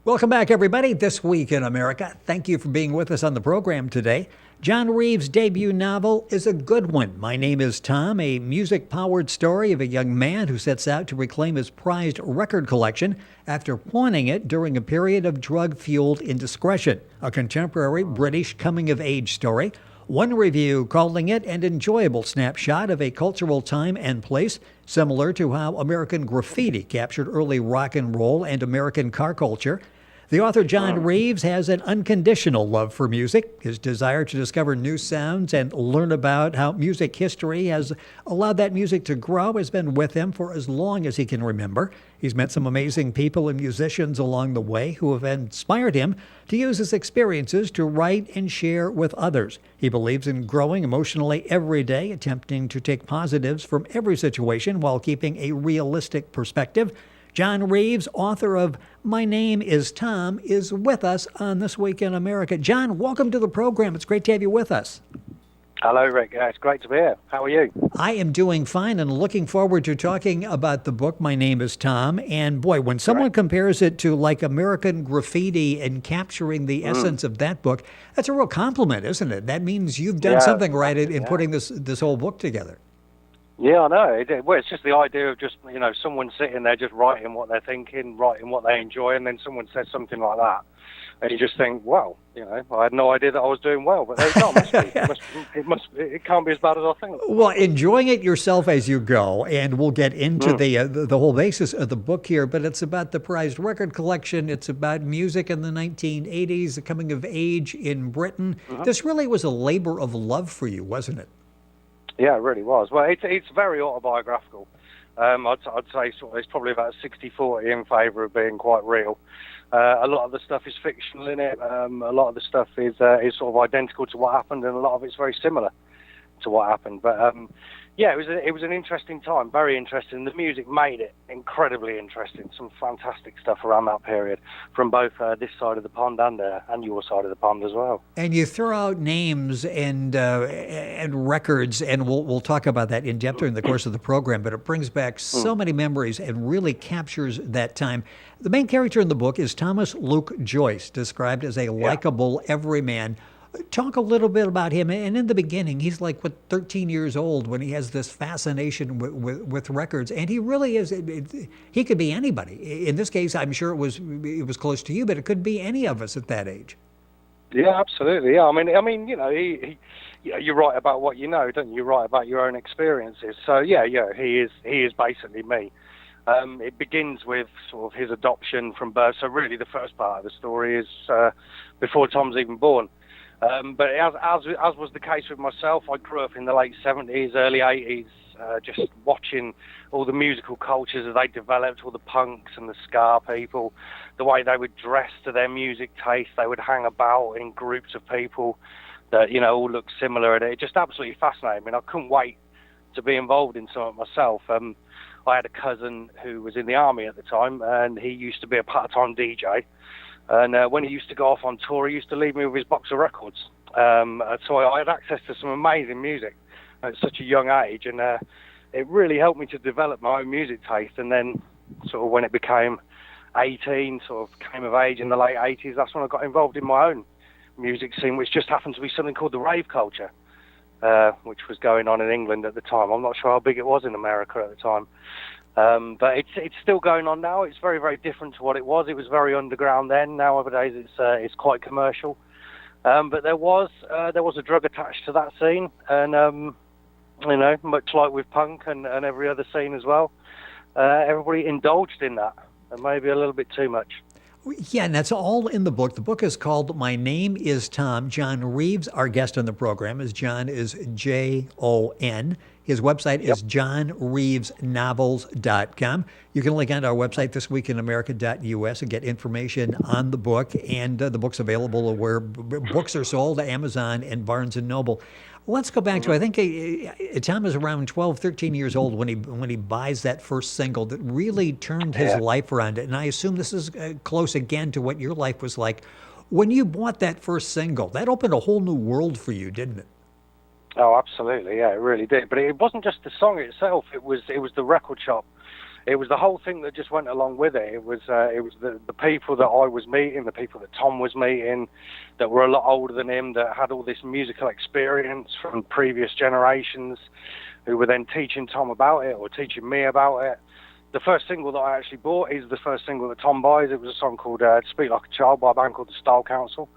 Welcome back, everybody. This Week in America. Thank you for being with us on the program today. Jon Reeves' debut novel is a good one. My Name is Tom, a music-powered story of a young man who sets out to reclaim his prized record collection after pawning it during a period of drug-fueled indiscretion. A contemporary British coming-of-age story. One review calling it an enjoyable snapshot of a cultural time and place, similar to how American Graffiti captured early rock and roll and American car culture. The author, Jon Reeves, has an unconditional love for music. His desire to discover new sounds and learn about how music history has allowed that music to grow has been with him for as long as he can remember. He's met some amazing people and musicians along the way who have inspired him to use his experiences to write and share with others. He believes in growing emotionally every day, attempting to take positives from every situation while keeping a realistic perspective. Jon Reeves, author of My Name is Tom, is with us on This Week in America. Jon, welcome to the program. It's great to have you with us. Hello, Rick. It's great to be here. How are you? I am doing fine and looking forward to talking about the book, My Name is Tom. And boy, when someone compares it to like American Graffiti and capturing the essence of that book, that's a real compliment, isn't it? That means you've done something right in putting this whole book together. Yeah, I know. Well, it's just the idea of just, someone sitting there just writing what they're thinking, writing what they enjoy, and then someone says something like that. And you just think, well, I had no idea that I was doing well, but there you go. It can't be as bad as I think. Well, enjoying it yourself as you go, and we'll get into the whole basis of the book here, but it's about the prized record collection. It's about music in the 1980s, the coming of age in Britain. This really was a labor of love for you, wasn't it? Yeah, it really was. Well, it's very autobiographical. I'd say it's probably about 60-40 in favour of being quite real. A lot of the stuff is fictional in it. A lot of the stuff is sort of identical to what happened, and a lot of it's very similar to what happened. But yeah, it was an interesting time, very interesting. The music made it incredibly interesting. Some fantastic stuff around that period from both this side of the pond and your side of the pond as well. And you throw out names and records, and we'll talk about that in depth during the course of the program. But it brings back so many memories and really captures that time. The main character in the book is Thomas Luke Joyce, described as a likable everyman. Talk a little bit about him. And in the beginning, he's like, 13 years old when he has this fascination with records. And he really is, he could be anybody. In this case, I'm sure it was close to you, but it could be any of us at that age. Yeah, absolutely. Yeah, I mean, you write about what you know, don't you? You write about your own experiences. So yeah, he is basically me. It begins with sort of his adoption from birth. So really, the first part of the story is before Tom's even born. But as was the case with myself, I grew up in the late 70s, early 80s, just watching all the musical cultures as they developed, all the punks and the ska people, the way they would dress to their music taste. They would hang about in groups of people that, all looked similar. And it just absolutely fascinated me. And I couldn't wait to be involved in some of it myself. I had a cousin who was in the army at the time, and he used to be a part-time DJ. And when he used to go off on tour, he used to leave me with his box of records. So I had access to some amazing music at such a young age, and it really helped me to develop my own music taste. And then sort of when it became 18, sort of came of age in the late 80s, that's when I got involved in my own music scene, which just happened to be something called the Rave culture, which was going on in England at the time. I'm not sure how big it was in America at the time. But it's still going on now. It's very, very different to what it was. It was very underground then. Nowadays, it's quite commercial. But there was a drug attached to that scene, and much like with punk and every other scene as well, everybody indulged in that, and maybe a little bit too much. Yeah, and that's all in the book. The book is called My Name is Tom. Jon Reeves, our guest on the program, Jon is Jon. His website is jonreevesnovels.com. You can link on our website, thisweekinamerica.us, and get information on the book. And the book's available where books are sold, Amazon and Barnes & Noble. Let's go back to, I think Tom is around 12, 13 years old when he buys that first single that really turned his life around. And I assume this is close again to what your life was like. When you bought that first single, that opened a whole new world for you, didn't it? Oh, absolutely. Yeah, it really did. But it wasn't just the song itself. It was the record shop it was the whole thing that just went along with it. It was the people that I was meeting, the people that Tom was meeting, that were a lot older than him, that had all this musical experience from previous generations, who were then teaching Tom about it or teaching me about it. The first single that I actually bought is the first single that Tom buys. It was a song called Speak Like a Child by a band called the Style Council.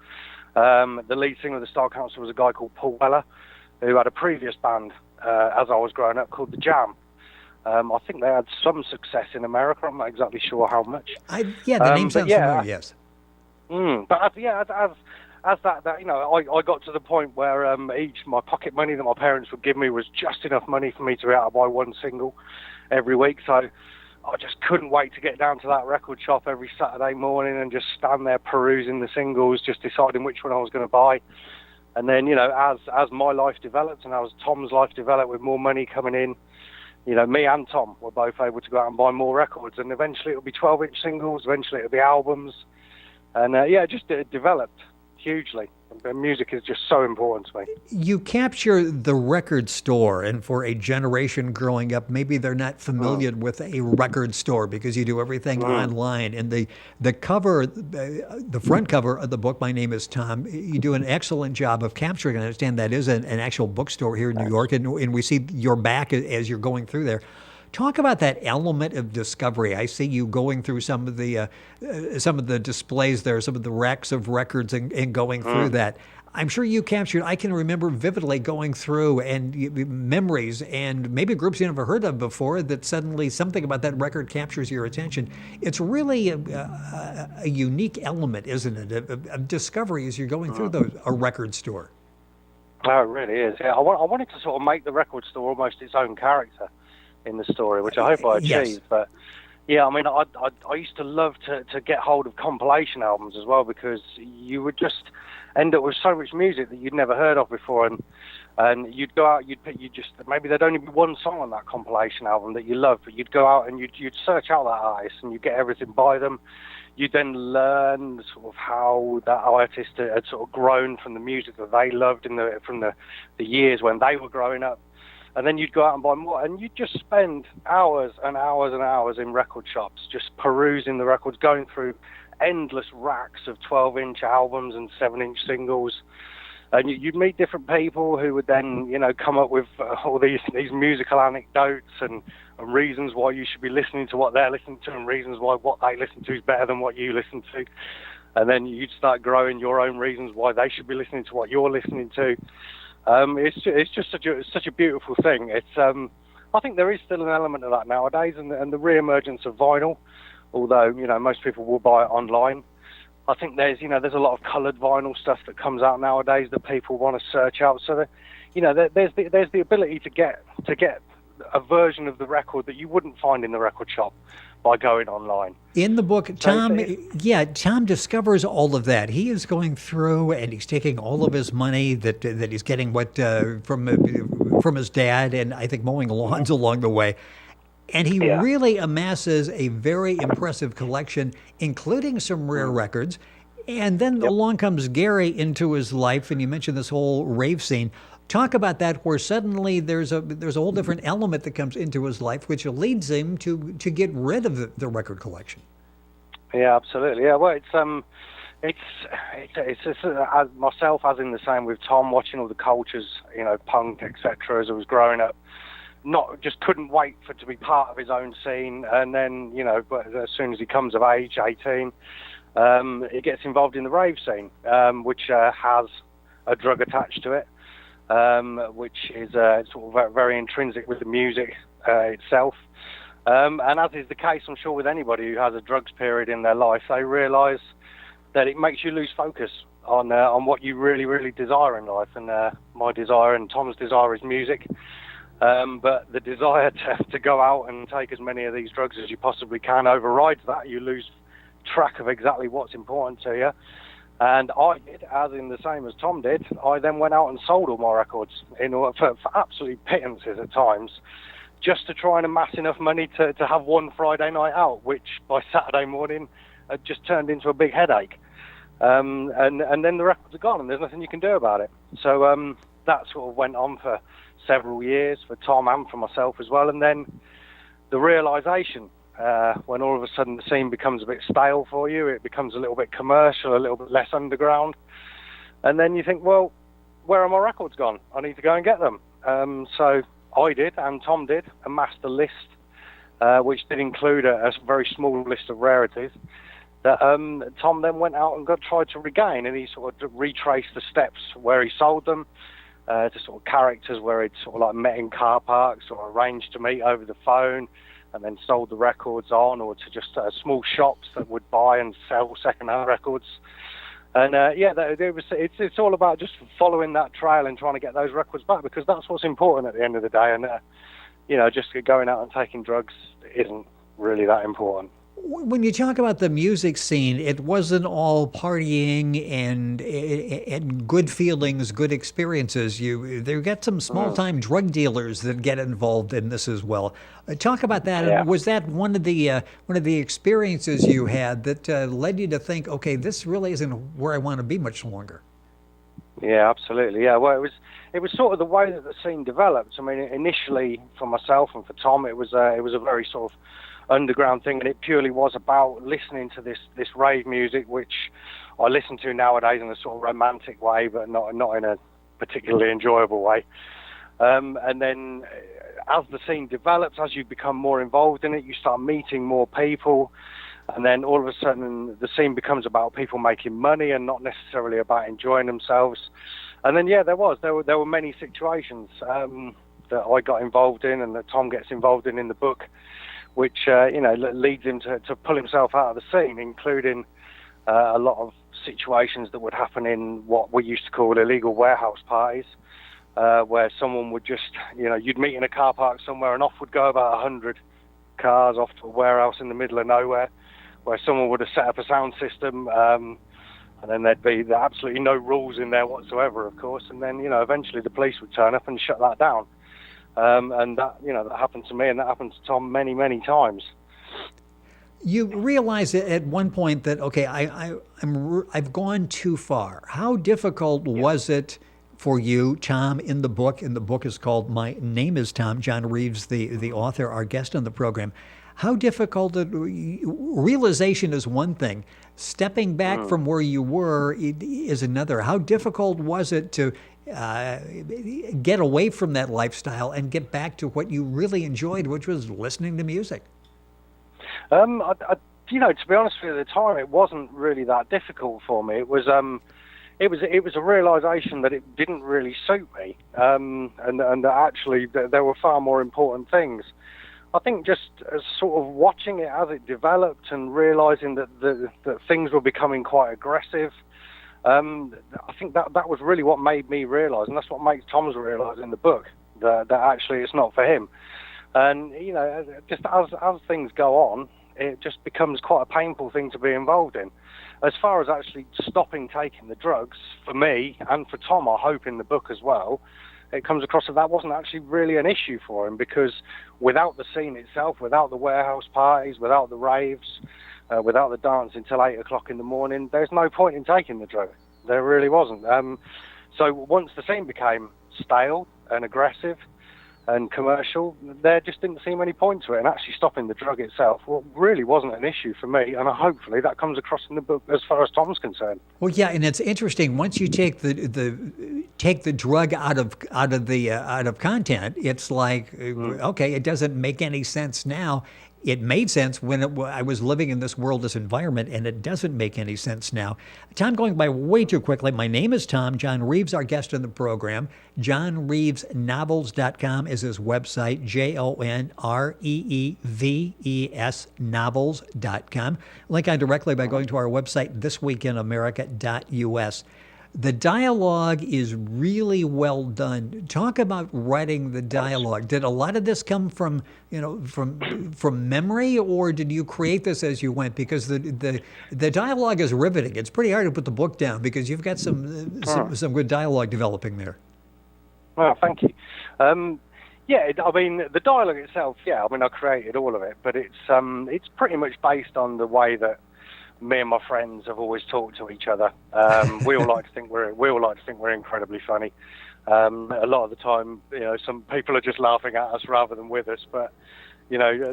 The lead singer of the Style Council was a guy called Paul Weller, who had a previous band as I was growing up called The Jam. I think they had some success in America. I'm not exactly sure how much. The name sounds familiar, yes. But as that, you know, I got to the point where my pocket money that my parents would give me was just enough money for me to be able to buy one single every week. So I just couldn't wait to get down to that record shop every Saturday morning and just stand there perusing the singles, just deciding which one I was going to buy. And then, you know, as my life developed and as Tom's life developed with more money coming in, you know, me and Tom were both able to go out and buy more records. And eventually it'll be 12-inch singles, eventually it'll be albums. And, it developed hugely. And music is just so important to me. You capture the record store, and for a generation growing up, maybe they're not familiar with a record store because you do everything online. And the cover, the front cover of the book, My Name is Tom, you do an excellent job of capturing. I understand that is an actual bookstore here in New York, and we see your back as you're going through there. Talk about that element of discovery. I see you going through some of the displays there, some of the racks of records, and going through that. I'm sure you captured. I can remember vividly going through and memories and maybe groups you never heard of before. That suddenly something about that record captures your attention. It's really a unique element, isn't it, of discovery as you're going through a record store. Oh, it really is. Yeah, I wanted to sort of make the record store almost its own character in the story, which I hope I achieved. Yes. But yeah, I mean, I used to love to get hold of compilation albums as well, because you would just end up with so much music that you'd never heard of before, and you'd go out, maybe there'd only be one song on that compilation album that you loved, but you'd go out and you'd search out that artist and you'd get everything by them. You'd then learn sort of how that artist had sort of grown from the music that they loved from the years when they were growing up. And then you'd go out and buy more, and you'd just spend hours and hours and hours in record shops, just perusing the records, going through endless racks of 12-inch albums and 7-inch singles. And you'd meet different people who would then, you know, come up with all these musical anecdotes and reasons why you should be listening to what they're listening to, and reasons why what they listen to is better than what you listen to. And then you'd start growing your own reasons why they should be listening to what you're listening to. It's just such a beautiful thing. I think there is still an element of that nowadays, and the re-emergence of vinyl, although, you know, most people will buy it online. I think there's a lot of coloured vinyl stuff that comes out nowadays that people want to search out. So that, you know, there's the ability to get a version of the record that you wouldn't find in the record shop by going online. In the book, Tom discovers all of that. He is going through and he's taking all of his money that he's getting from his dad, and I think mowing lawns along the way. And he really amasses a very impressive collection, including some rare records. And then along comes Gary into his life, and you mentioned this whole rave scene. Talk about that, where suddenly there's a whole different element that comes into his life, which leads him to get rid of the record collection. Yeah, absolutely. Yeah, well, it's as myself, as in the same with Tom, watching all the cultures, you know, punk, etc. As I was growing up, just couldn't wait to be part of his own scene. And then, you know, but as soon as he comes of age, 18, he gets involved in the rave scene, which has a drug attached to it. Which is sort of very intrinsic with the music itself. And as is the case, I'm sure, with anybody who has a drugs period in their life, they realise that it makes you lose focus on what you really, really desire in life. And my desire and Tom's desire is music. But the desire to go out and take as many of these drugs as you possibly can overrides that. You lose track of exactly what's important to you. And I did, as in the same as Tom did. I then went out and sold all my records for absolute pittances at times, just to try and amass enough money to have one Friday night out, which by Saturday morning had just turned into a big headache. And then the records are gone, and there's nothing you can do about it. So that sort of went on for several years for Tom and for myself as well. And then the realisation when all of a sudden the scene becomes a bit stale for you, it becomes a little bit commercial, a little bit less underground, and then you think, well, where are my records gone? I need to go and get them. So I did, and Tom did, amassed a list, which did include a very small list of rarities that Tom then went out and tried to regain, and he sort of retraced the steps where he sold them to sort of characters where he'd sort of like met in car parks or arranged to meet over the phone and then sold the records on, or to just small shops that would buy and sell second-hand records. And it's all about just following that trail and trying to get those records back, because that's what's important at the end of the day. And just going out and taking drugs isn't really that important. When you talk about the music scene, it wasn't all partying and good feelings, good experiences. There got some small-time drug dealers that get involved in this as well. Talk about that. Yeah. Was that one of the experiences you had that led you to think, okay, this really isn't where I want to be much longer? Yeah, absolutely. Yeah, well, it was sort of the way that the scene developed. I mean, initially for myself and for Tom, it was a very sort of underground thing, and it purely was about listening to this rave music, which I listen to nowadays in a sort of romantic way, but not in a particularly enjoyable way. And then as the scene develops, as you become more involved in it, you start meeting more people, and then all of a sudden the scene becomes about people making money and not necessarily about enjoying themselves. And then there were many situations that I got involved in and that Tom gets involved in the book, which leads him to pull himself out of the scene, including a lot of situations that would happen in what we used to call illegal warehouse parties, where someone would just, you'd meet in a car park somewhere and off would go about 100 cars off to a warehouse in the middle of nowhere, where someone would have set up a sound system, and then there'd be absolutely no rules in there whatsoever, of course, and then, eventually the police would turn up and shut that down. And that happened to me, and that happened to Tom many, many times. You realize at one point that, okay, I've gone too far. How difficult was it for you, Tom, in the book? And the book is called My Name is Tom. Jon Reeves, the author, our guest on the program. How difficult realization is one thing. Stepping back from where you were is another. How difficult was it to get away from that lifestyle and get back to what you really enjoyed, which was listening to music? To be honest with you, at the time, it wasn't really that difficult for me. It was a realization that it didn't really suit me, and that actually there were far more important things. I think just sort of watching it as it developed and realizing that things were becoming quite aggressive. I think that was really what made me realize, and that's what makes Tom's realize in the book, that actually it's not for him. And just as things go on, it just becomes quite a painful thing to be involved in. As far as actually stopping taking the drugs, for me and for Tom, I hope in the book as well, it comes across that wasn't actually really an issue for him, because without the scene itself, without the warehouse parties, without the raves, without the dancing till 8 o'clock in the morning, there's no point in taking the drug. There really wasn't. So once the scene became stale and aggressive and commercial, there just didn't seem any point to it. And actually stopping the drug itself really wasn't an issue for me. And hopefully that comes across in the book as far as Tom's concerned. Well, yeah, and it's interesting. Once you take the drug out of content, it's like, okay, it doesn't make any sense now. It made sense when I was living in this world, this environment, and it doesn't make any sense now. Time going by way too quickly. My name is Tom. Jon Reeves, our guest on the program. JonReevesNovels.com is his website, JonReeves novels.com. Link on directly by going to our website, thisweekinamerica.us. The dialogue is really well done. Talk about writing the dialogue. Did a lot of this come from memory, or did you create this as you went? Because the dialogue is riveting. It's pretty hard to put the book down because you've got some good dialogue developing there. Well, thank you. The dialogue itself, I created all of it, but it's pretty much based on the way that me and my friends have always talked to each other. We all like to think we're incredibly funny. A lot of the time, some people are just laughing at us rather than with us. But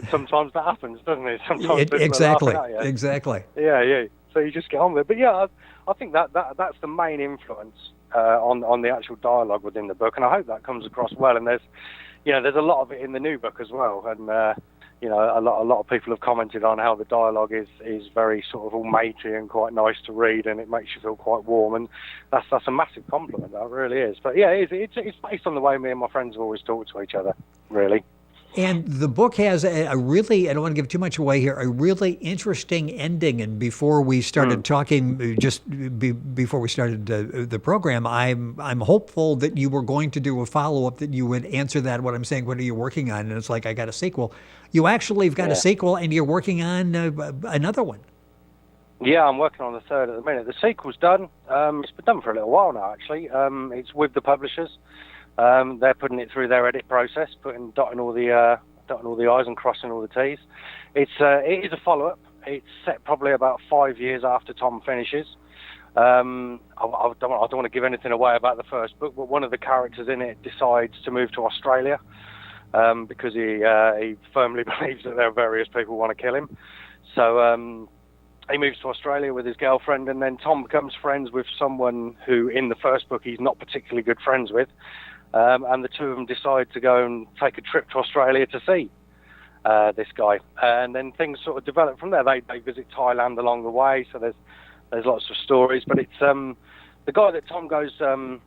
Sometimes that happens, doesn't it? Sometimes people Exactly. are laughing at you. Exactly. Yeah. So you just get on with it. But yeah, I think that's the main influence on the actual dialogue within the book, and I hope that comes across well. And there's a lot of it in the new book as well, and a lot of people have commented on how the dialogue is very sort of all matey and quite nice to read, and it makes you feel quite warm, and that's a massive compliment. That really is. But yeah, it's based on the way me and my friends have always talked to each other, really. And the book has a really, I don't want to give too much away here, a really interesting ending. And before we started talking, before we started the program, I'm hopeful that you were going to do a follow-up, that you would answer that, what I'm saying, what are you working on? And it's like, I got a sequel. You actually have got a sequel, and you're working on another one. Yeah, I'm working on the third at the minute. The sequel's done. It's been done for a little while now, actually. It's with the publishers. They're putting it through their edit process, dotting all the I's and crossing all the T's. It is a follow-up. It's set probably about 5 years after Tom finishes. I don't want to give anything away about the first book, but one of the characters in it decides to move to Australia because he firmly believes that there are various people who want to kill him. So he moves to Australia with his girlfriend, and then Tom becomes friends with someone who, in the first book, he's not particularly good friends with. And the two of them decide to go and take a trip to Australia to see this guy. And then things sort of develop from there. They visit Thailand along the way, so there's lots of stories. But it's the guy that Tom goes to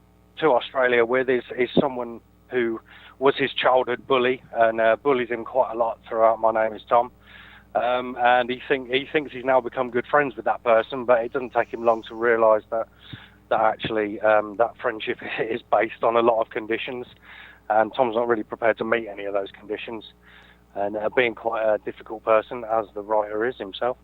Australia with is someone who was his childhood bully, and bullies him quite a lot throughout My Name is Tom. And he thinks he's now become good friends with that person, but it doesn't take him long to realise that actually that friendship is based on a lot of conditions, and Tom's not really prepared to meet any of those conditions, and being quite a difficult person, as the writer is himself.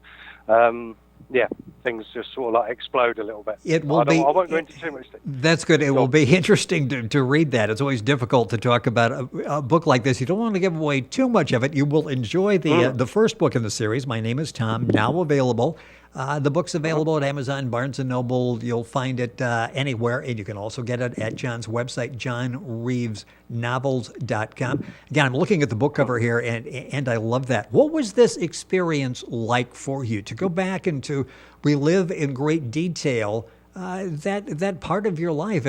Things just sort of like explode a little bit. I won't go into too much. That's good. It will be interesting to read that. It's always difficult to talk about a book like this. You don't want to give away too much of it. You will enjoy the first book in the series, My Name is Tom, now available. The book's available at Amazon, Barnes & Noble. You'll find it anywhere, and you can also get it at Jon's website, jonreevesnovels.com. Again, I'm looking at the book cover here, and I love that. What was this experience like for you, to go back and to relive in great detail that part of your life?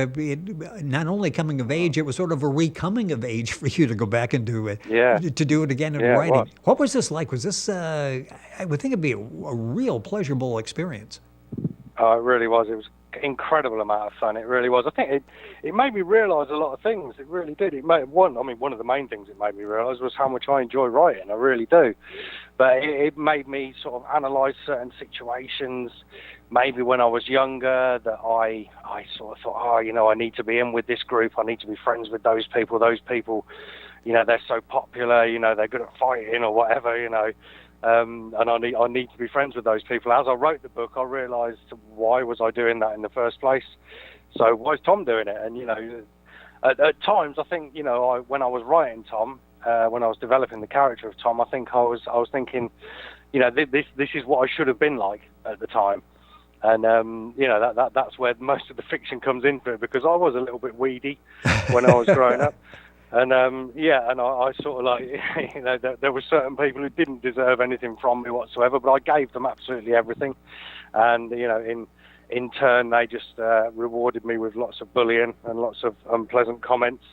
Not only coming of age, it was sort of a recoming of age for you to go back and do it, to do it again in writing. What was this like? Was this, I would think it'd be a real pleasurable experience. Oh, it really was. It was an incredible amount of fun. It really was. I think it made me realise a lot of things. It really did. One of the main things it made me realise was how much I enjoy writing. I really do. But it made me sort of analyse certain situations. Maybe when I was younger, that I sort of thought, I need to be in with this group. I need to be friends with those people. Those people, they're so popular. They're good at fighting or whatever. And I need to be friends with those people. As I wrote the book, I realised, why was I doing that in the first place? So why is Tom doing it? And at times I think when I was writing Tom, when I was developing the character of Tom, I think I was thinking, this is what I should have been like at the time. And that's where most of the fiction comes into it, because I was a little bit weedy when I was growing up. And I sort of like, there were certain people who didn't deserve anything from me whatsoever, but I gave them absolutely everything. And in turn, they just rewarded me with lots of bullying and lots of unpleasant comments.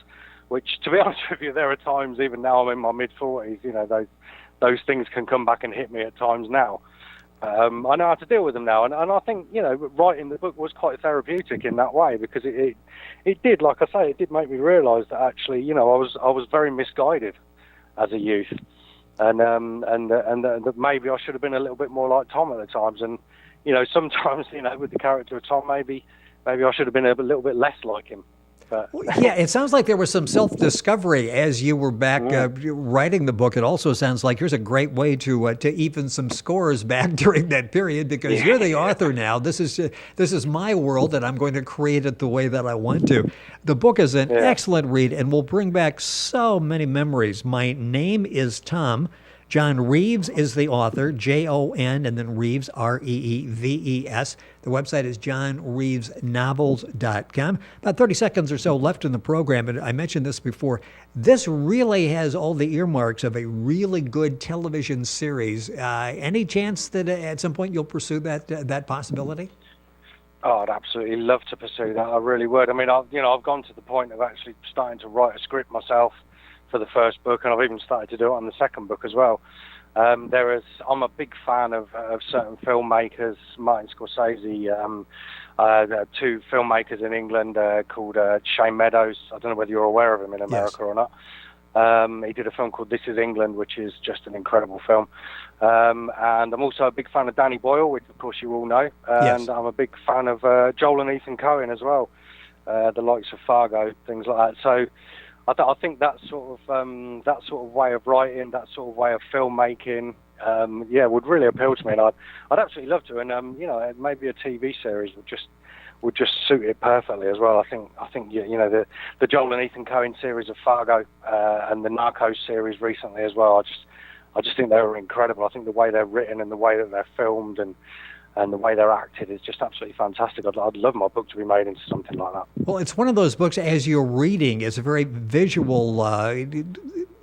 Which, to be honest with you, there are times, even now I'm in my mid-40s, those things can come back and hit me at times now. I know how to deal with them now, and I think writing the book was quite therapeutic in that way, because it did, like I say, it did make me realise that actually I was very misguided as a youth, and that maybe I should have been a little bit more like Tom at the times, and sometimes with the character of Tom, maybe I should have been a little bit less like him. Yeah, it sounds like there was some self-discovery as you were back writing the book. It also sounds like here's a great way to even some scores back during that period, because you're the author now. This is my world, and I'm going to create it the way that I want to. The book is an excellent read and will bring back so many memories. My Name is Tom. Jon Reeves is the author, Jon, and then Reeves, Reeves. The website is johnreevesnovels.com. About 30 seconds or so left in the program, and I mentioned this before. This really has all the earmarks of a really good television series. Any chance that at some point you'll pursue that possibility? Oh, I'd absolutely love to pursue that. I really would. I mean, I've gone to the point of actually starting to write a script myself for the first book, and I've even started to do it on the second book as well. I'm a big fan of certain filmmakers, Martin Scorsese, two filmmakers in England called Shane Meadows. I don't know whether you're aware of him in America or not. He did a film called This Is England, which is just an incredible film. And I'm also a big fan of Danny Boyle, which of course you all know. And I'm a big fan of Joel and Ethan Coen as well, the likes of Fargo, things like that. So I think that sort of way of writing, that sort of way of filmmaking, would really appeal to me, and I'd absolutely love to. And maybe a TV series would just suit it perfectly as well. I think the Joel and Ethan Coen series of Fargo and the Narcos series recently as well. I just think they were incredible. I think the way they're written and the way that they're filmed and the way they're acted is just absolutely fantastic. I'd love my book to be made into something like that. Well, it's one of those books, as you're reading, it's a very visual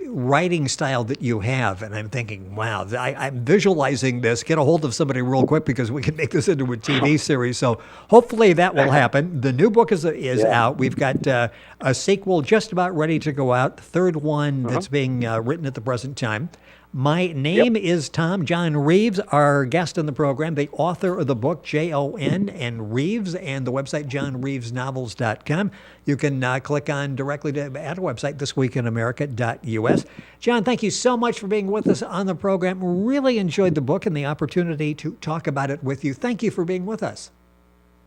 writing style that you have. And I'm thinking, wow, I'm visualizing this. Get a hold of somebody real quick because we can make this into a TV series. So hopefully that will happen. The new book is out. We've got a sequel just about ready to go out, the third one that's being written at the present time. My name is Tom. Jon Reeves, our guest on the program, the author of the book, Jon and Reeves, and the website, johnreevesnovels.com. You can click on directly at our website, thisweekinamerica.us. Jon, thank you so much for being with us on the program. Really enjoyed the book and the opportunity to talk about it with you. Thank you for being with us.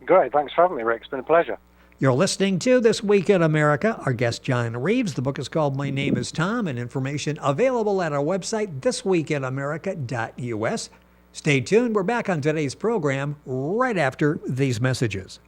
Great. Thanks for having me, Rick. It's been a pleasure. You're listening to This Week in America. Our guest, Jon Reeves. The book is called My Name is Tom, and information available at our website, thisweekinamerica.us. Stay tuned. We're back on today's program right after these messages.